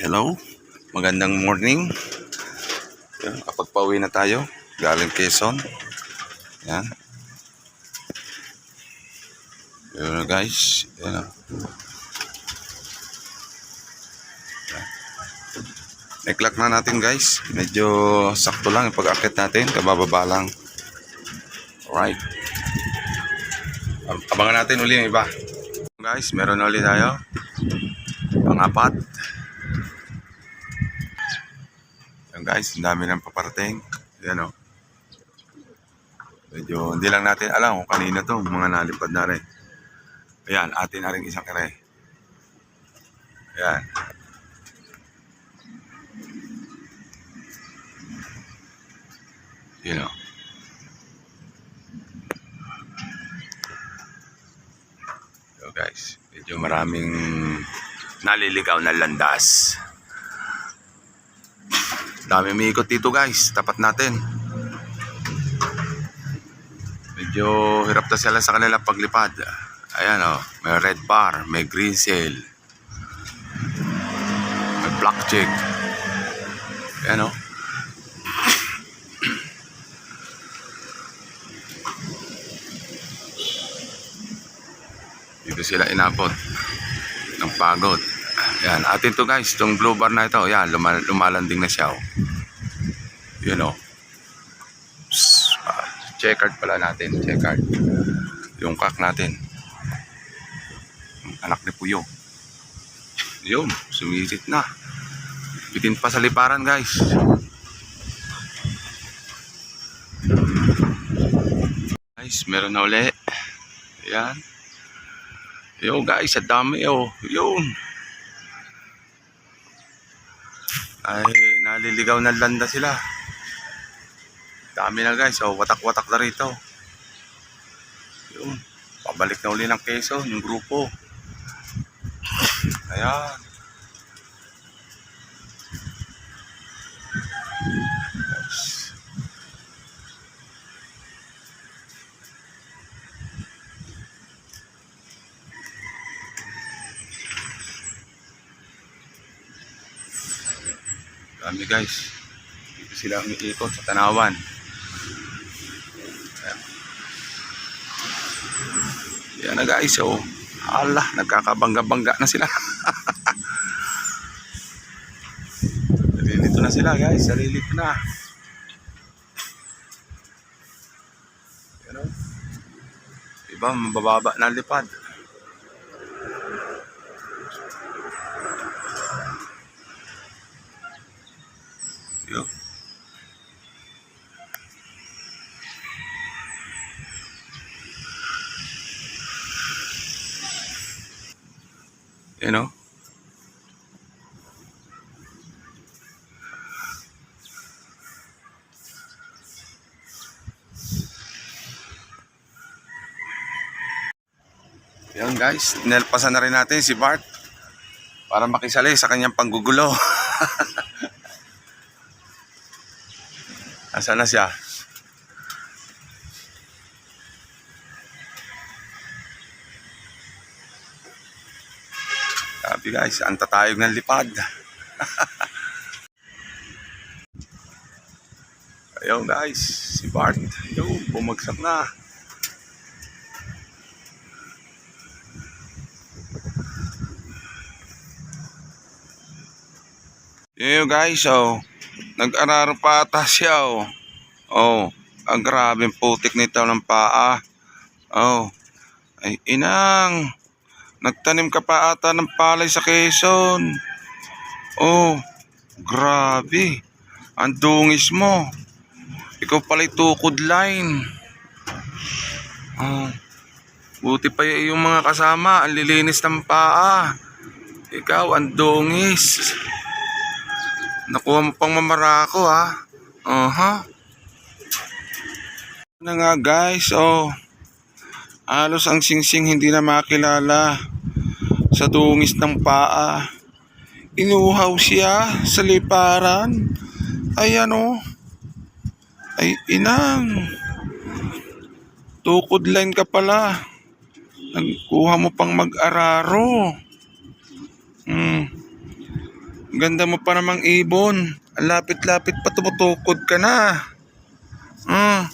hello. Magandang morning. Yan, kapag pauwi na tayo, galing Quezon. Yan. Yan guys. Yan. Neglak na natin guys. Medyo sakto lang yung pag-akit natin. Kabababa lang. Alright. Abangan natin uli yung iba. Guys, meron na ulit tayo. Pang-apat. Yan guys, ang dami ng paparating. Yan o. Medyo hindi lang natin alam kung kanina to, mga nalipad na rin. Ayan, atin na rin isang kare. Ayan. Yan o. So guys, medyo maraming naliligaw na landas. Dami may ikot dito guys, tapat natin. Medyo hirap na sila sa kanila paglipad. Ayan o, may red bar, may green sail, may black jig. Ayan o. Dito sila inabot ng pagod. Ayan, atin to guys, itong blue bar na ito. Ayan, lumalanding na siya o. Yun o. Checkered pala natin, checkered. Yung kak natin. Anak ni Puyo. Yun, sumisit na. Bitin pa sa liparan guys. Guys, meron na uli. Ayan. Yo guys, ang dami o. Yun. Ay, naliligaw na landa sila. Dami na guys, oh, watak-watak na rito. Yun, pabalik na uli ng Quezon yung grupo. Ayan. Dami guys. Dito sila umiikot sa tanawan. Yan na guys, oh. Allah, nagkakabangga-bangga na sila. Dito na sila guys, salilit na. Yan, oh. Diba, mabababa na lipad. Yo. You know? Yan guys, nilpasan na rin natin si Bart para makisali sa kanyang panggugulo. Asan na siya? Sabi guys, ang tatayog ng lipad. Ayun guys, si Bart. Ayun, bumagsak na. Ayun guys, oh. Nag-araro pa ata siya, oh. Oh, ang grabing putik nito ng paa. Oh, ay inang. Nagtanim ka pa ata ng palay sa Quezon. Oh, grabe. Ang dungis mo. Ikaw pala'y tukod line. Oh, buti pa yung mga kasama. Ang lilinis ng paa. Ikaw, ang dungis. Nakuha mo pang mamarako, ha? Na nga guys, oh. Halos ang singsing hindi na makilala sa dungis ng paa. Inuhaw siya sa liparan. Ayan o. Ay inang. Tukod line ka pala. Nagkuha mo pang mag-araro. Ganda mo pa namang ibon. Ang lapit-lapit pa, tumutukod ka na. Ah,